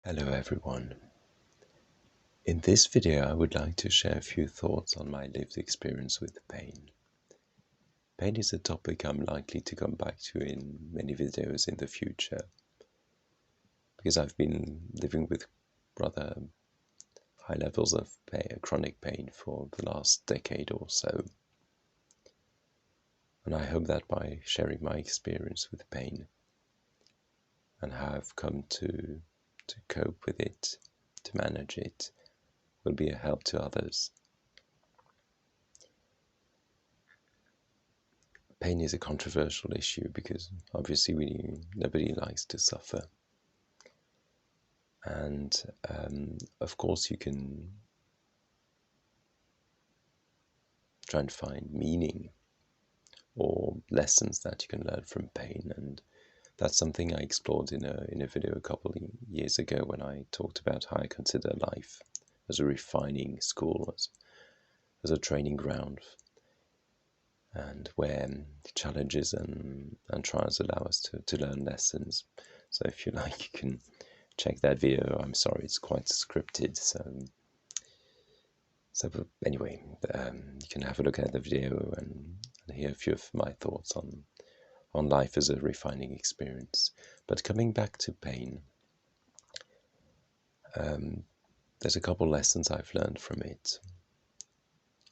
Hello everyone. In this video I would like to share a few thoughts on my lived experience with pain. Pain is a topic I'm likely to come back to in many videos in the future, because I've been living with rather high levels of pain, chronic pain for the last decade or so. And I hope that by sharing my experience with pain and how I've come to cope with it, to manage it, will be a help to others. Pain is a controversial issue because obviously nobody likes to suffer. And of course you can try and find meaning or lessons that you can learn from pain, and that's something I explored in a video a couple of years ago when I talked about how I consider life as a refining school, as a training ground, and where challenges and trials allow us to learn lessons. So if you like, you can check that video. I'm sorry, it's quite scripted, so anyway, you can have a look at the video and hear a few of my thoughts on life as a refining experience. But coming back to pain, there's a couple lessons I've learned from it.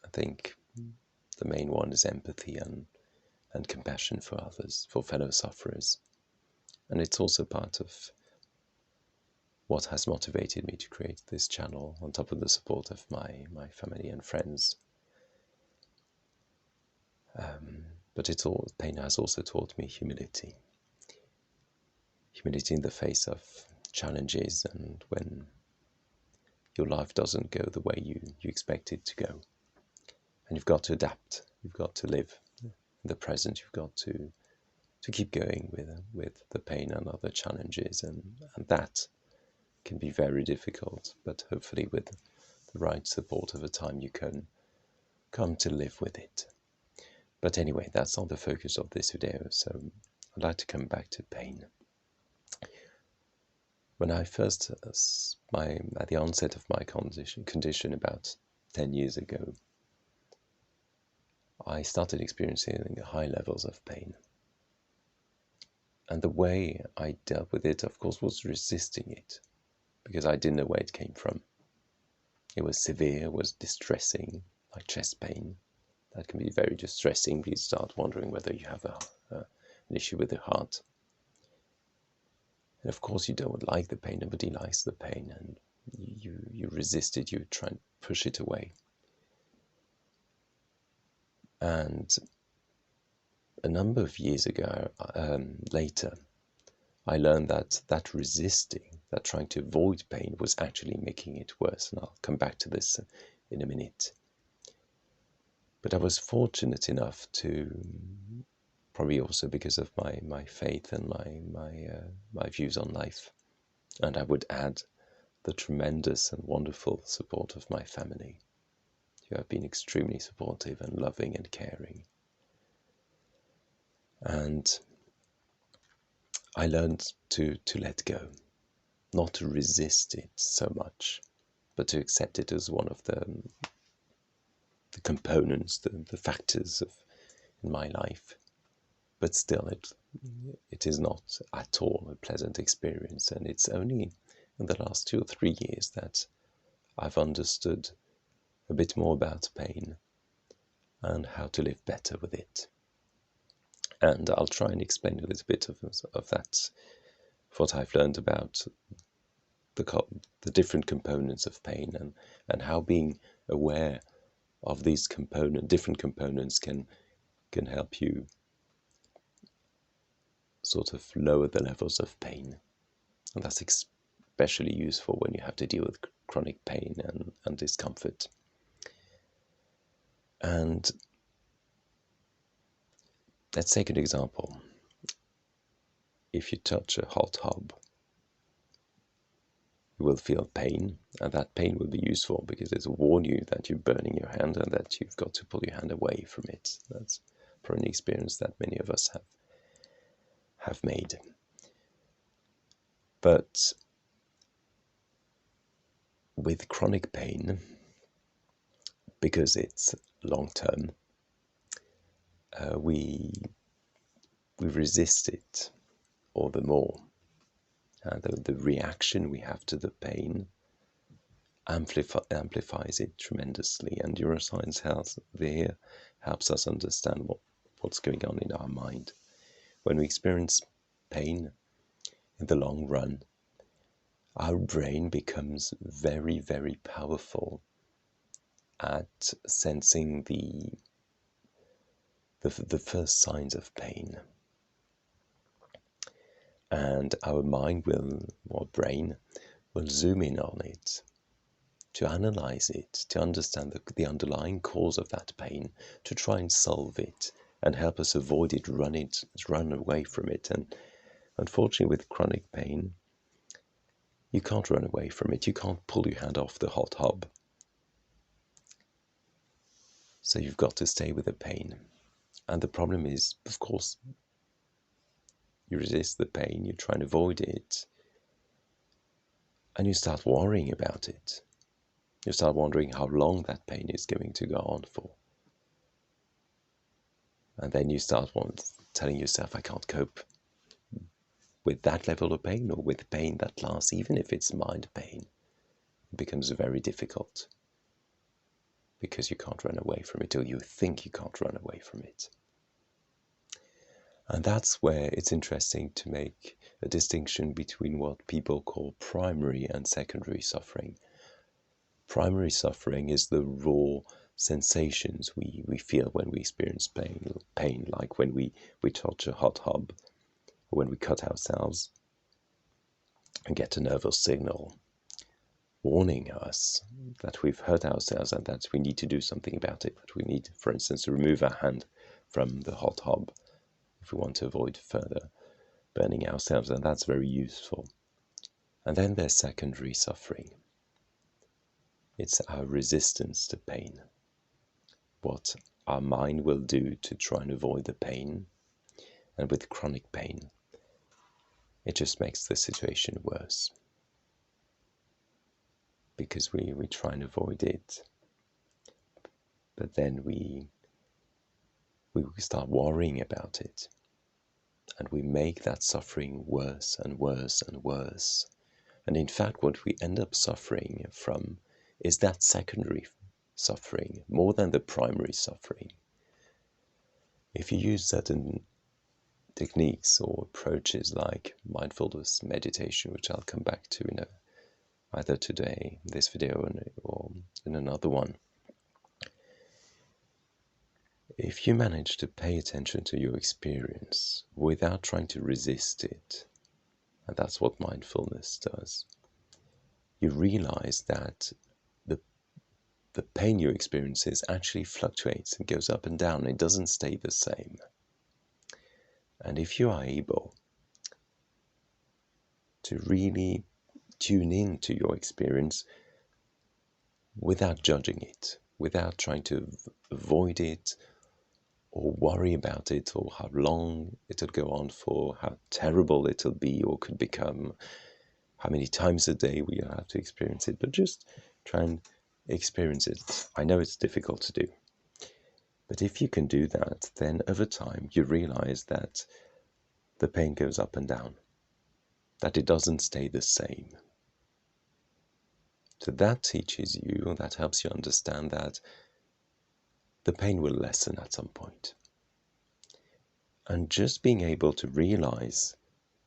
I think the main one is empathy and compassion for others, for fellow sufferers. And it's also part of what has motivated me to create this channel, on top of the support of my family and friends. But pain has also taught me humility. Humility in the face of challenges and when your life doesn't go the way you expect it to go. And you've got to adapt. You've got to live in the present. You've got to keep going with the pain and other challenges. And that can be very difficult, but hopefully with the right support over time you can come to live with it. But anyway, that's not the focus of this video, so I'd like to come back to pain. When I first, at the onset of my condition about 10 years ago, I started experiencing high levels of pain. And the way I dealt with it, of course, was resisting it, because I didn't know where it came from. It was severe, it was distressing, like chest pain. That can be very distressing. You start wondering whether you have an issue with the heart. And of course you don't like the pain, nobody likes the pain, and you resist it, you try and push it away. And a number of years ago, later, I learned that resisting, that trying to avoid pain, was actually making it worse. And I'll come back to this in a minute. But I was fortunate enough to, probably also because of my faith and my views on life, and I would add the tremendous and wonderful support of my family, who have been extremely supportive and loving and caring. And I learned to let go, not to resist it so much, but to accept it as one of the components, the factors in my life. But still, it is not at all a pleasant experience, and it's only in the last 2 or 3 years that I've understood a bit more about pain and how to live better with it. And I'll try and explain a little bit of that, what I've learned about the different components of pain, and how being aware of these different components can help you sort of lower the levels of pain. And that's especially useful when you have to deal with chronic pain and discomfort. And let's take an example. If you touch a hot hob, you will feel pain, and that pain will be useful because it will warn you that you're burning your hand and that you've got to pull your hand away from it. That's probably an experience that many of us have made. But with chronic pain, because it's long term, we resist it all the more. The reaction we have to the pain amplifies it tremendously, and neuroscience helps us understand what's going on in our mind. When we experience pain in the long run, our brain becomes very, very powerful at sensing the first signs of pain. And our mind or brain will zoom in on it, to analyze it, to understand the underlying cause of that pain, to try and solve it and help us avoid it, run away from it. And unfortunately, with chronic pain, you can't run away from it. You can't pull your hand off the hot hob. So you've got to stay with the pain. And the problem is, of course, you resist the pain, you try and avoid it, and you start worrying about it. You start wondering how long that pain is going to go on for. And then you start telling yourself, I can't cope with that level of pain, or with pain that lasts, even if it's mild pain. It becomes very difficult because you can't run away from it, or you think you can't run away from it. And that's where it's interesting to make a distinction between what people call primary and secondary suffering. Primary suffering is the raw sensations we feel when we experience pain, like when we touch a hot hob, or when we cut ourselves and get a nervous signal warning us that we've hurt ourselves and that we need to do something about it. That we need, for instance, to remove our hand from the hot hob if we want to avoid further burning ourselves, and that's very useful. And then there's secondary suffering. It's our resistance to pain. What our mind will do to try and avoid the pain. And with chronic pain, it just makes the situation worse. Because we try and avoid it. But then we start worrying about it. And we make that suffering worse and worse and worse. And in fact, what we end up suffering from is that secondary suffering more than the primary suffering. If you use certain techniques or approaches like mindfulness meditation, which I'll come back to in either today, in this video, or in another one, if you manage to pay attention to your experience without trying to resist it, and that's what mindfulness does, you realize that the pain you experience actually fluctuates and goes up and down. It doesn't stay the same. And if you are able to really tune in to your experience without judging it, without trying to avoid it or worry about it, or how long it'll go on for, how terrible it'll be or could become, how many times a day we have to experience it, but just try and experience it. I know it's difficult to do, but if you can do that, then over time you realize that the pain goes up and down, that it doesn't stay the same. So that teaches you, that helps you understand that the pain will lessen at some point. And just being able to realize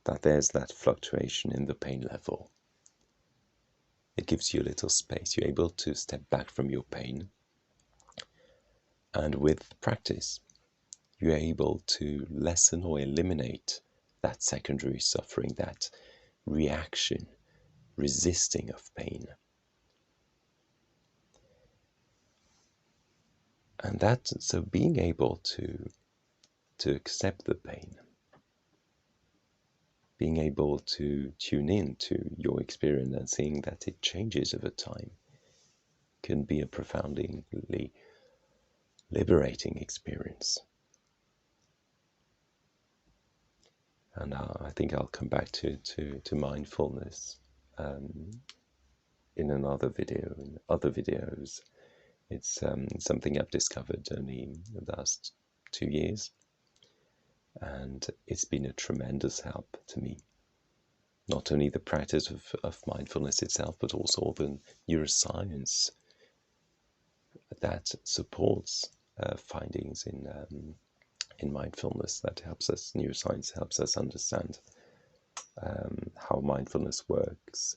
that there's that fluctuation in the pain level, it gives you a little space. You're able to step back from your pain. And with practice, you're able to lessen or eliminate that secondary suffering, that reaction, resisting of pain. And so being able to accept the pain, being able to tune in to your experience and seeing that it changes over time, can be a profoundly liberating experience. And I think I'll come back to mindfulness in another video, in other videos. It's something I've discovered only in the last 2 years, and it's been a tremendous help to me. Not only the practice of mindfulness itself, but also the neuroscience that supports findings in mindfulness, that helps us, neuroscience helps us understand how mindfulness works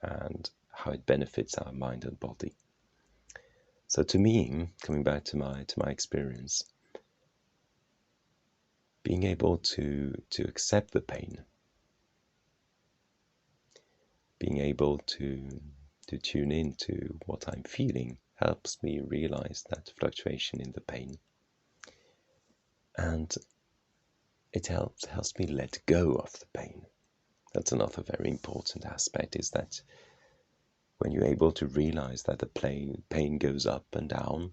and how it benefits our mind and body. So to me, coming back to my experience, being able to accept the pain, being able to tune into what I'm feeling, helps me realize that fluctuation in the pain. And it helps me let go of the pain. That's another very important aspect, is that when you're able to realize that the pain goes up and down,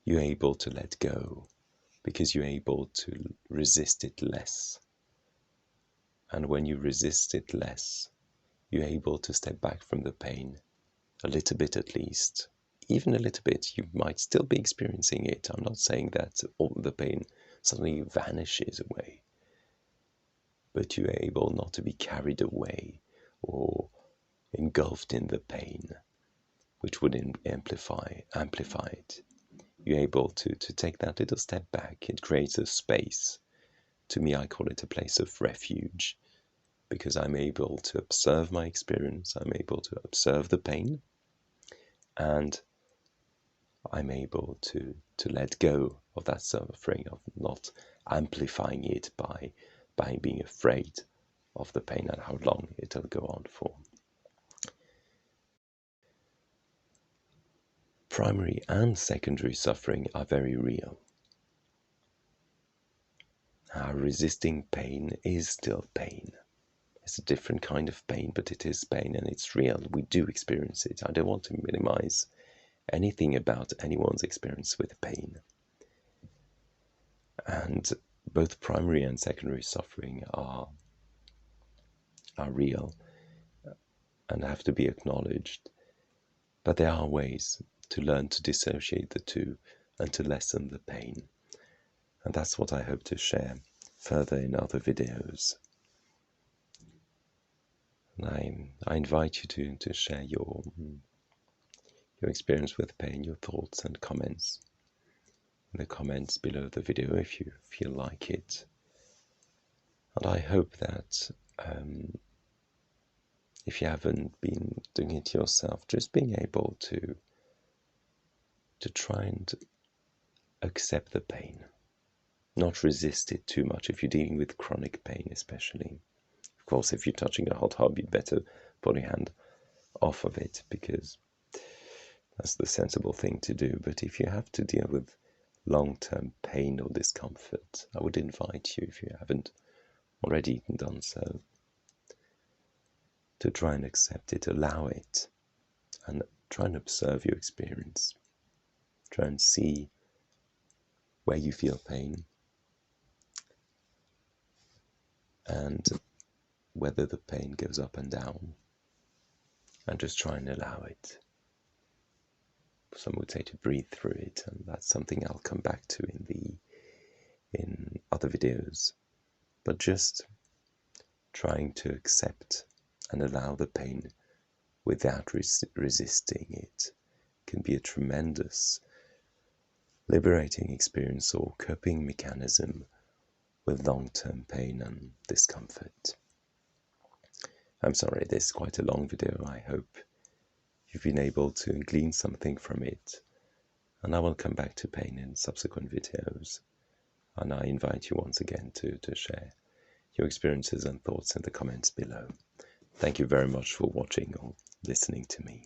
you're able to let go, because you're able to resist it less. And when you resist it less, you're able to step back from the pain, a little bit at least. Even a little bit, you might still be experiencing it. I'm not saying that all the pain suddenly vanishes away, but you're able not to be carried away or engulfed in the pain, which would amplify it. You're able to take that little step back. It creates a space. To me, I call it a place of refuge, because I'm able to observe my experience, I'm able to observe the pain, and I'm able to let go of that suffering, of not amplifying it by being afraid of the pain and how long it'll go on for. Primary and secondary suffering are very real. Resisting pain is still pain. It's a different kind of pain, but it is pain and it's real. We do experience it. I don't want to minimize anything about anyone's experience with pain. And both primary and secondary suffering are real and have to be acknowledged. But there are ways to learn to dissociate the two and to lessen the pain. And that's what I hope to share further in other videos. And I invite you to share your experience with pain, your thoughts and comments in the comments below the video if you feel like it. And I hope that if you haven't been doing it yourself, just being able to try and accept the pain, not resist it too much if you're dealing with chronic pain especially. Of course, if you're touching a hot hub, you'd better put your hand off of it, because that's the sensible thing to do. But if you have to deal with long-term pain or discomfort, I would invite you, if you haven't already done so, to try and accept it, allow it, and try and observe your experience. Try and see where you feel pain and whether the pain goes up and down, and just try and allow it. Some would say to breathe through it, and that's something I'll come back to in other videos. But just trying to accept and allow the pain without resisting it can be a tremendous liberating experience or coping mechanism with long-term pain and discomfort. I'm sorry, this is quite a long video. I hope you've been able to glean something from it, and I will come back to pain in subsequent videos. And I invite you once again to share your experiences and thoughts in the comments below. Thank you very much for watching or listening to me.